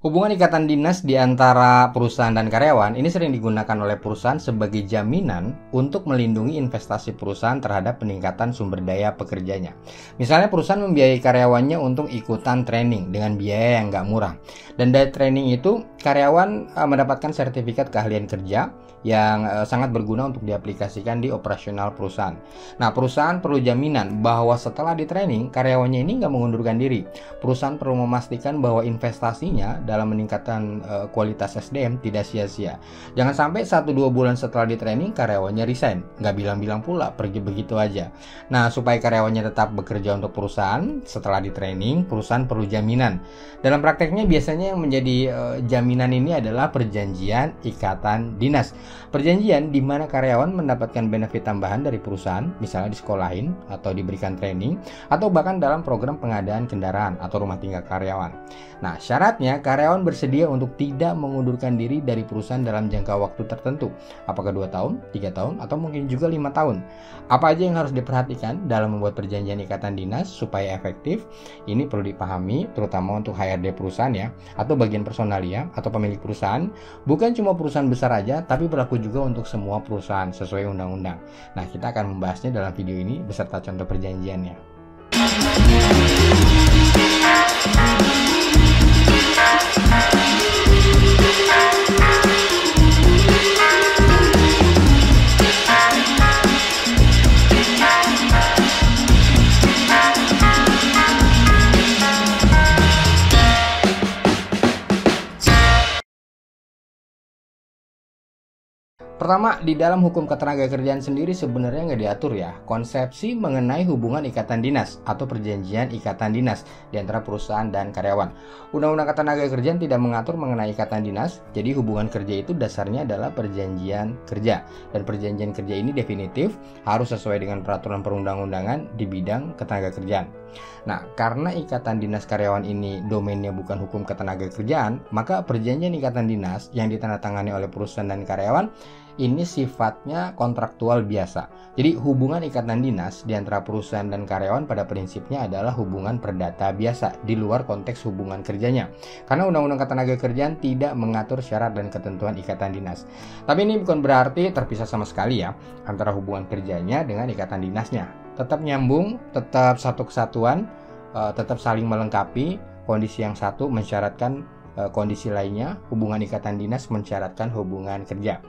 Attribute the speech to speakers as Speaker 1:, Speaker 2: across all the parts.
Speaker 1: Hubungan ikatan dinas di antara perusahaan dan karyawan ini sering digunakan oleh perusahaan sebagai jaminan untuk melindungi investasi perusahaan terhadap peningkatan sumber daya pekerjanya. Misalnya perusahaan membiayai karyawannya untuk ikutan training dengan biaya yang nggak murah. Dan dari training itu karyawan mendapatkan sertifikat keahlian kerja yang sangat berguna untuk diaplikasikan di operasional perusahaan. Nah, perusahaan perlu jaminan bahwa setelah di training karyawannya ini nggak mengundurkan diri. Perusahaan perlu memastikan bahwa investasinya dalam meningkatkan kualitas SDM tidak sia-sia. Jangan sampai 1-2 bulan setelah di training karyawannya resign, nggak bilang-bilang pula pergi begitu aja. Nah, supaya karyawannya tetap bekerja untuk perusahaan setelah di training, perusahaan perlu jaminan. Dalam prakteknya biasanya yang menjadi jaminan ini adalah perjanjian ikatan dinas. Perjanjian di mana karyawan mendapatkan benefit tambahan dari perusahaan, misalnya disekolahin atau diberikan training, atau bahkan dalam program pengadaan kendaraan atau rumah tinggal karyawan. Nah, syaratnya karyawan bersedia untuk tidak mengundurkan diri dari perusahaan dalam jangka waktu tertentu. Apakah 2 tahun, 3 tahun, atau mungkin juga 5 tahun. Apa aja yang harus diperhatikan dalam membuat perjanjian ikatan dinas supaya efektif? Ini perlu dipahami terutama untuk HRD perusahaan ya, atau bagian personalia atau pemilik perusahaan. Bukan cuma perusahaan besar aja, tapi berlaku juga untuk semua perusahaan sesuai undang-undang. Nah, kita akan membahasnya dalam video ini beserta contoh perjanjiannya. Pertama, di dalam hukum ketenagakerjaan sendiri sebenarnya nggak diatur ya konsepsi mengenai hubungan ikatan dinas atau perjanjian ikatan dinas di antara perusahaan dan karyawan. Undang-Undang Ketenagakerjaan tidak mengatur mengenai ikatan dinas, jadi hubungan kerja itu dasarnya adalah perjanjian kerja. Dan perjanjian kerja ini definitif, harus sesuai dengan peraturan perundang-undangan di bidang ketenagakerjaan. Nah, karena ikatan dinas karyawan ini domainnya bukan hukum ketenagakerjaan, maka perjanjian ikatan dinas yang ditandatangani oleh perusahaan dan karyawan ini sifatnya kontraktual biasa. Jadi hubungan ikatan dinas di antara perusahaan dan karyawan pada prinsipnya adalah hubungan perdata biasa di luar konteks hubungan kerjanya. Karena Undang-Undang Ketenagakerjaan tidak mengatur syarat dan ketentuan ikatan dinas. Tapi ini bukan berarti terpisah sama sekali ya antara hubungan kerjanya dengan ikatan dinasnya. Tetap nyambung, tetap satu kesatuan, tetap saling melengkapi. Kondisi yang satu mensyaratkan kondisi lainnya, hubungan ikatan dinas mensyaratkan hubungan kerja.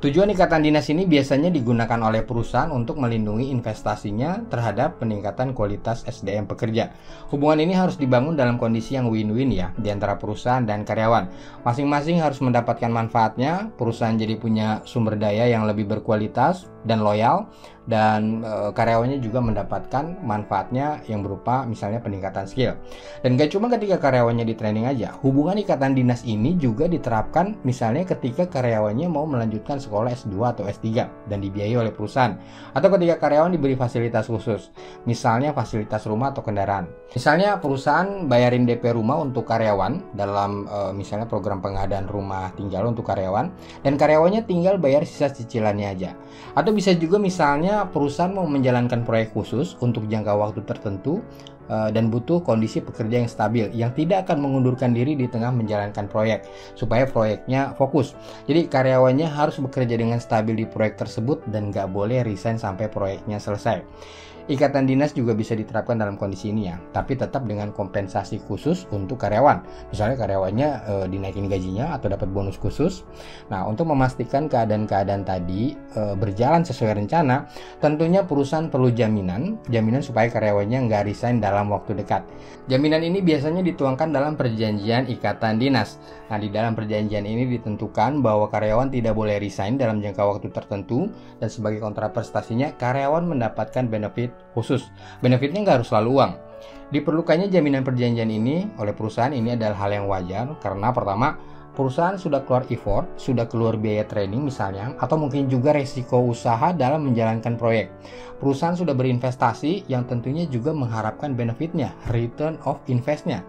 Speaker 1: Tujuan ikatan dinas ini biasanya digunakan oleh perusahaan untuk melindungi investasinya terhadap peningkatan kualitas SDM pekerja. Hubungan ini harus dibangun dalam kondisi yang win-win ya di antara perusahaan dan karyawan. Masing-masing harus mendapatkan manfaatnya, perusahaan jadi punya sumber daya yang lebih berkualitas dan loyal, dan karyawannya juga mendapatkan manfaatnya yang berupa misalnya peningkatan skill. Dan gak cuma ketika karyawannya di training aja, hubungan ikatan dinas ini juga diterapkan misalnya ketika karyawannya mau melanjutkan sekolah S2 atau S3 dan dibiayai oleh perusahaan, atau ketika karyawan diberi fasilitas khusus, misalnya fasilitas rumah atau kendaraan. Misalnya perusahaan bayarin DP rumah untuk karyawan dalam misalnya program pengadaan rumah tinggal untuk karyawan, dan karyawannya tinggal bayar sisa cicilannya aja. Atau bisa juga misalnya perusahaan mau menjalankan proyek khusus untuk jangka waktu tertentu dan butuh kondisi pekerja yang stabil yang tidak akan mengundurkan diri di tengah menjalankan proyek supaya proyeknya fokus. Jadi karyawannya harus bekerja dengan stabil di proyek tersebut dan nggak boleh resign sampai proyeknya selesai. Ikatan dinas juga bisa diterapkan dalam kondisi ini ya, tapi tetap dengan kompensasi khusus untuk karyawan. Misalnya karyawannya dinaikin gajinya atau dapat bonus khusus. Nah, untuk memastikan keadaan-keadaan tadi berjalan sesuai rencana, tentunya perusahaan perlu jaminan supaya karyawannya nggak resign dalam waktu dekat. Jaminan ini biasanya dituangkan dalam perjanjian ikatan dinas. Nah, di dalam perjanjian ini ditentukan bahwa karyawan tidak boleh resign dalam jangka waktu tertentu, dan sebagai kontraprestasinya karyawan mendapatkan benefit khusus. Benefitnya nggak harus selalu uang. Diperlukannya jaminan perjanjian ini oleh perusahaan ini adalah hal yang wajar karena pertama, perusahaan sudah keluar effort, sudah keluar biaya training misalnya, atau mungkin juga resiko usaha dalam menjalankan proyek. Perusahaan sudah berinvestasi yang tentunya juga mengharapkan benefitnya, return of investnya.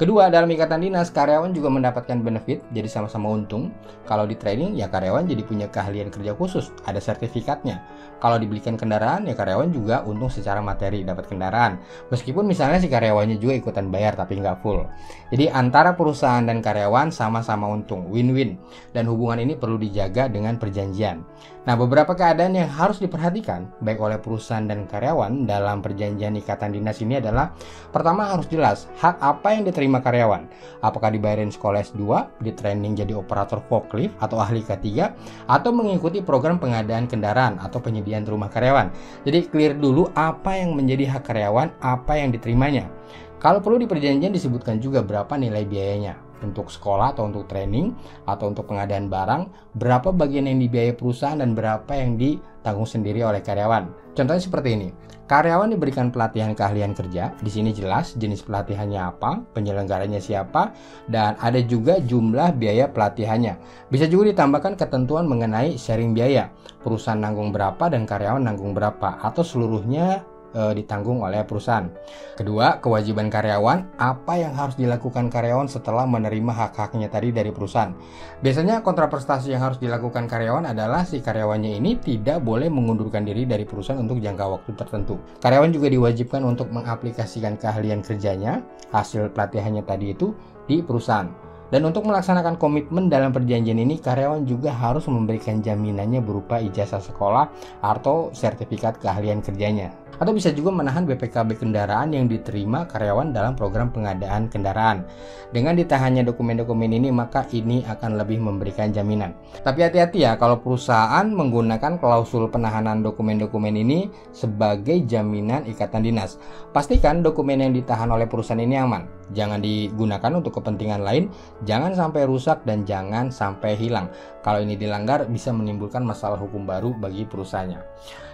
Speaker 1: Kedua, dalam ikatan dinas, karyawan juga mendapatkan benefit, jadi sama-sama untung. Kalau di training, ya karyawan jadi punya keahlian kerja khusus, ada sertifikatnya. Kalau dibelikan kendaraan, ya karyawan juga untung secara materi, dapat kendaraan. Meskipun misalnya si karyawannya juga ikutan bayar, tapi nggak full. Jadi antara perusahaan dan karyawan sama-sama untung, win-win. Dan hubungan ini perlu dijaga dengan perjanjian. Nah, beberapa keadaan yang harus diperhatikan, baik oleh perusahaan dan karyawan dalam perjanjian ikatan dinas ini adalah, pertama harus jelas, hak apa yang diterima karyawan. Apakah dibayarin sekolah S2, di training jadi operator forklift atau ahli K3, atau mengikuti program pengadaan kendaraan atau penyediaan rumah karyawan. Jadi clear dulu apa yang menjadi hak karyawan, apa yang diterimanya. Kalau perlu di perjanjian disebutkan juga berapa nilai biayanya. Untuk sekolah atau untuk training atau untuk pengadaan barang, berapa bagian yang dibiayai perusahaan dan berapa yang ditanggung sendiri oleh karyawan. Contohnya seperti ini. Karyawan diberikan pelatihan keahlian kerja. Di sini jelas jenis pelatihannya apa, penyelenggaranya siapa, dan ada juga jumlah biaya pelatihannya. Bisa juga ditambahkan ketentuan mengenai sharing biaya. Perusahaan nanggung berapa dan karyawan nanggung berapa, atau seluruhnya ditanggung oleh perusahaan. Kedua, kewajiban karyawan, apa yang harus dilakukan karyawan setelah menerima hak-haknya tadi dari perusahaan. Biasanya kontraprestasi yang harus dilakukan karyawan adalah si karyawannya ini tidak boleh mengundurkan diri dari perusahaan untuk jangka waktu tertentu. Karyawan juga diwajibkan untuk mengaplikasikan keahlian kerjanya, hasil pelatihannya tadi itu, di perusahaan. Dan untuk melaksanakan komitmen dalam perjanjian ini, karyawan juga harus memberikan jaminannya berupa ijazah sekolah atau sertifikat keahlian kerjanya. Atau bisa juga menahan BPKB kendaraan yang diterima karyawan dalam program pengadaan kendaraan. Dengan ditahannya dokumen-dokumen ini, maka ini akan lebih memberikan jaminan. Tapi hati-hati ya, kalau perusahaan menggunakan klausul penahanan dokumen-dokumen ini sebagai jaminan ikatan dinas. Pastikan dokumen yang ditahan oleh perusahaan ini aman. Jangan digunakan untuk kepentingan lain, jangan sampai rusak dan jangan sampai hilang. Kalau ini dilanggar bisa menimbulkan masalah hukum baru bagi perusahaannya.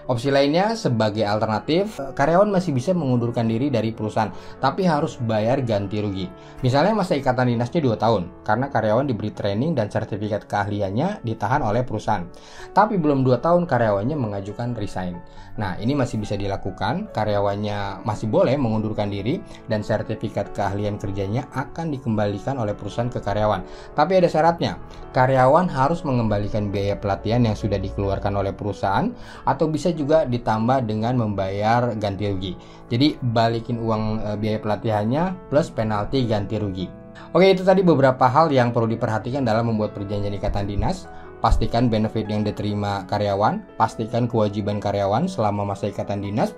Speaker 1: Opsi lainnya, sebagai alternatif, karyawan masih bisa mengundurkan diri dari perusahaan, tapi harus bayar ganti rugi. Misalnya masa ikatan dinasnya 2 tahun, karena karyawan diberi training dan sertifikat keahliannya ditahan oleh perusahaan. Tapi belum 2 tahun karyawannya mengajukan resign. Nah, ini masih bisa dilakukan, karyawannya masih boleh mengundurkan diri, dan sertifikat keahlian kerjanya akan dikembalikan oleh perusahaan ke karyawan. Tapi ada syaratnya, karyawan harus mengembalikan biaya pelatihan yang sudah dikeluarkan oleh perusahaan, atau bisa juga ditambah dengan membayar ganti rugi. Jadi balikin uang biaya pelatihannya plus penalti ganti rugi. Oke, itu tadi beberapa hal yang perlu diperhatikan dalam membuat perjanjian ikatan dinas. Pastikan benefit yang diterima karyawan, pastikan kewajiban karyawan selama masa ikatan dinas,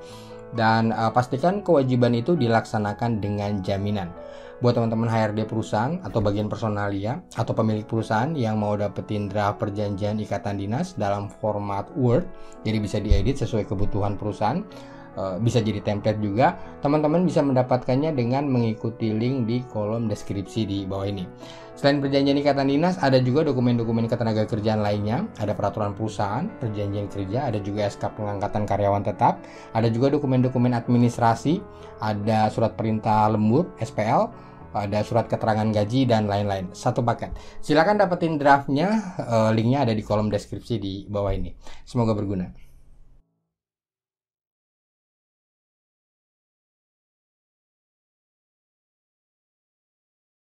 Speaker 1: dan pastikan kewajiban itu dilaksanakan dengan jaminan. Buat teman-teman HRD perusahaan atau bagian personalia atau pemilik perusahaan yang mau dapetin draft perjanjian ikatan dinas dalam format Word, jadi bisa diedit sesuai kebutuhan perusahaan, bisa jadi template juga, teman-teman bisa mendapatkannya dengan mengikuti link di kolom deskripsi di bawah ini. Selain perjanjian ikatan dinas, ada juga dokumen-dokumen ketenagakerjaan lainnya, ada peraturan perusahaan, perjanjian kerja, ada juga SK pengangkatan karyawan tetap, ada juga dokumen-dokumen administrasi, ada surat perintah lembur SPL, ada surat keterangan gaji, dan lain-lain. Satu paket. Silakan dapetin draftnya, linknya ada di kolom deskripsi di bawah ini. Semoga berguna.